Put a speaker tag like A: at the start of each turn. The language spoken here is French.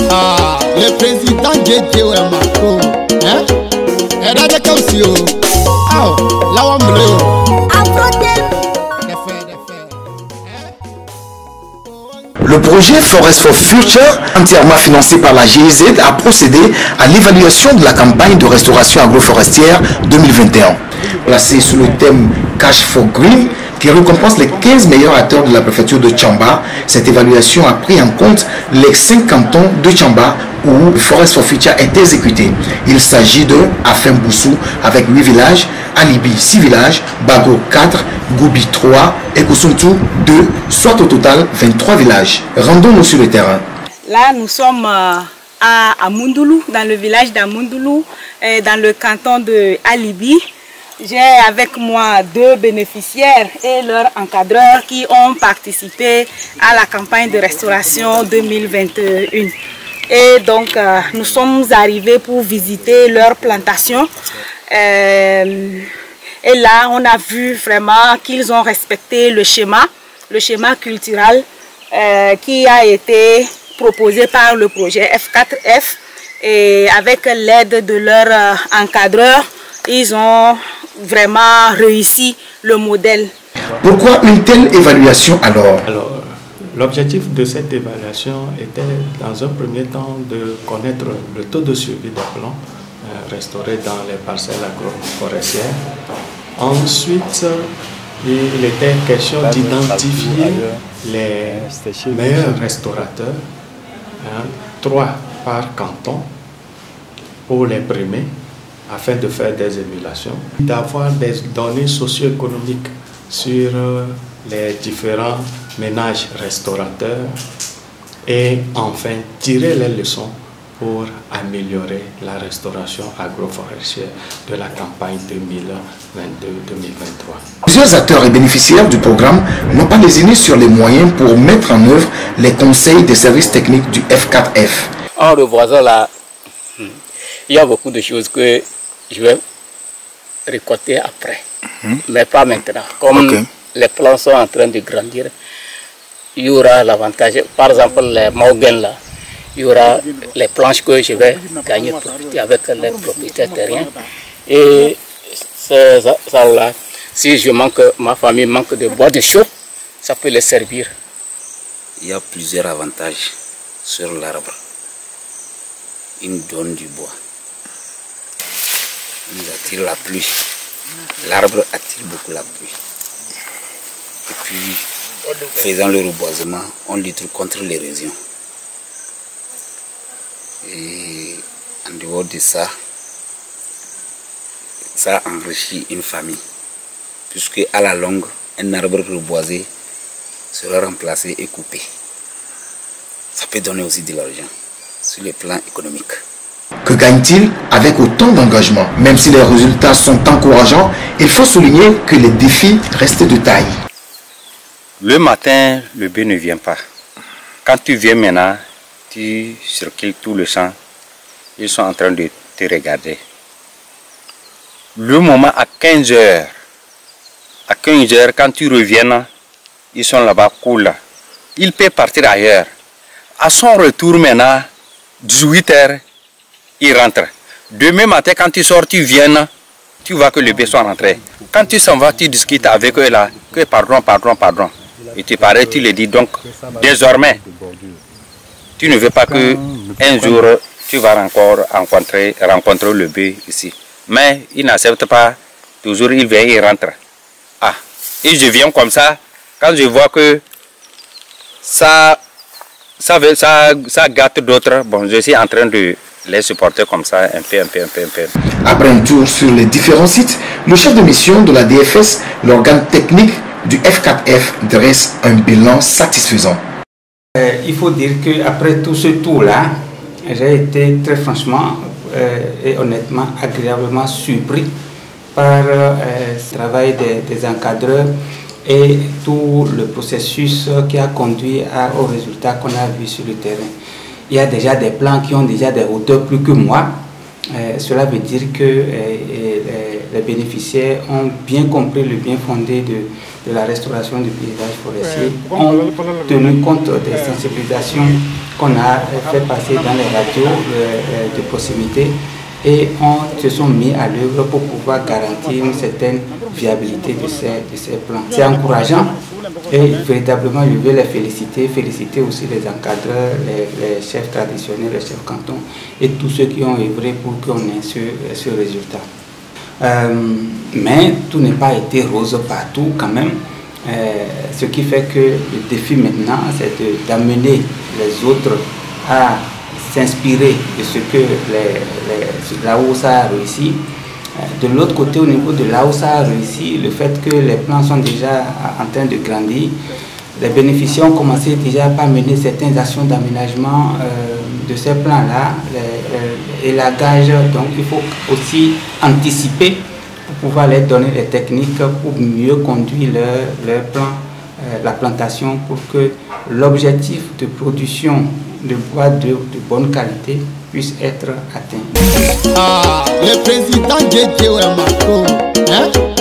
A: Ah, le président Djedje Wemako. Hein? Et là, de comme si oh. Ah, là, on me
B: Le projet Forest for Future, entièrement financé par la GIZ, a procédé à l'évaluation de la campagne de restauration agroforestière 2021. Placée sous le thème Cash for Green, qui récompense les 15 meilleurs acteurs de la préfecture de Tchamba, cette évaluation a pris en compte les 5 cantons de Tchamba où Forest for Future est exécuté. Il s'agit de Afemboussou avec 8 villages, Alibi 6 villages, Bago 4, Goubi 3 et Koussoumtou 2, soit au total 23 villages. Rendons-nous sur le terrain.
C: Là, nous sommes à Amundoulou, dans le village d'Amundoulou, dans le canton de Alibi. J'ai avec moi 2 bénéficiaires et leurs encadreurs qui ont participé à la campagne de restauration 2021. Et donc, nous sommes arrivés pour visiter leur plantation. Et là, on a vu vraiment qu'ils ont respecté le schéma culturel qui a été proposé par le projet F4F. Et avec l'aide de leurs encadreurs, ils ont vraiment réussi le modèle.
B: Pourquoi une telle évaluation alors?
D: L'objectif de cette évaluation était dans un premier temps de connaître le taux de survie des plants restaurés dans les parcelles agroforestières. Ensuite, il était question d'identifier les meilleurs restaurateurs, 3 par canton, pour les primer, afin de faire des émulations, d'avoir des données socio-économiques sur les différents ménages restaurateurs et enfin tirer les leçons pour améliorer la restauration agroforestière de la campagne 2022-2023.
B: Plusieurs acteurs et bénéficiaires du programme n'ont pas lésiné sur les moyens pour mettre en œuvre les conseils des services techniques du F4F.
E: En reboisant là, il y a beaucoup de choses que je vais récolter après, mais pas maintenant. Comme les plants sont en train de grandir, il y aura l'avantage, par exemple les mahogany là, il y aura les planches que je vais gagner avec les propriétaires terriens. Et ça là, si ma famille manque de bois de chaud, ça peut les servir.
F: Il y a plusieurs avantages sur l'arbre. Il donne du bois. Il attire la pluie. L'arbre attire beaucoup la pluie. Et puis, faisant le reboisement, on lutte contre l'érosion. Et en dehors de ça, ça enrichit une famille. Puisque à la longue, un arbre reboisé sera remplacé et coupé. Ça peut donner aussi de l'argent sur le plan économique.
B: Que gagne-t-il avec autant d'engagement? Même si les résultats sont encourageants, il faut souligner que les défis restent de taille.
G: Le matin, le bœuf ne vient pas. Quand tu viens maintenant, tu circules tout le champ. Ils sont en train de te regarder. Le moment à 15 heures, quand tu reviens, ils sont là-bas, cool. Ils peuvent partir ailleurs. À son retour maintenant, 18 heures, il rentre. Demain matin, quand tu sors, tu viens, tu vois que les bébés sont rentrés. Quand tu s'en vas, tu discutes avec eux là, que pardon. Et tu parais, tu le dis. Donc, désormais, tu ne veux pas que un jour, tu vas encore rencontrer le bébé ici. Mais il n'accepte pas. Toujours, il vient, il rentre. Ah, et je viens comme ça. Quand je vois que ça gâte d'autres, bon, je suis en train de les supporter comme ça, un peu.
B: Après un tour sur les différents sites, le chef de mission de la DFS, l'organe technique du F4F, dresse un bilan satisfaisant.
H: Il faut dire qu'après tout ce tour-là, j'ai été très franchement et honnêtement agréablement surpris par le travail des encadreurs et tout le processus qui a conduit aux résultats qu'on a vus sur le terrain. Il y a déjà des plans qui ont déjà des hauteurs plus que moi. Cela veut dire que les bénéficiaires ont bien compris le bien fondé de la restauration du paysage forestier, ont tenu compte des sensibilisations qu'on a fait passer dans les radios de proximité et on se sont mis à l'œuvre pour pouvoir garantir une certaine viabilité de ces plans. C'est encourageant et véritablement je veux les féliciter aussi les encadreurs, les chefs traditionnels, les chefs cantons et tous ceux qui ont œuvré pour qu'on ait ce résultat. Mais tout n'a pas été rose partout quand même. Ce qui fait que le défi maintenant, c'est d'amener les autres à s'inspirer de ce que la OSA a réussi. De l'autre côté, au niveau de la OSA a réussi, le fait que les plans sont déjà en train de grandir, les bénéficiaires ont commencé déjà à mener certaines actions d'aménagement de ces plans-là, élagage. Donc il faut aussi anticiper pour pouvoir leur donner les techniques pour mieux conduire leur plan, la plantation, pour que l'objectif de production de bois de bonne qualité puisse être atteint.
A: Ah, le président Djedje Marco, hein?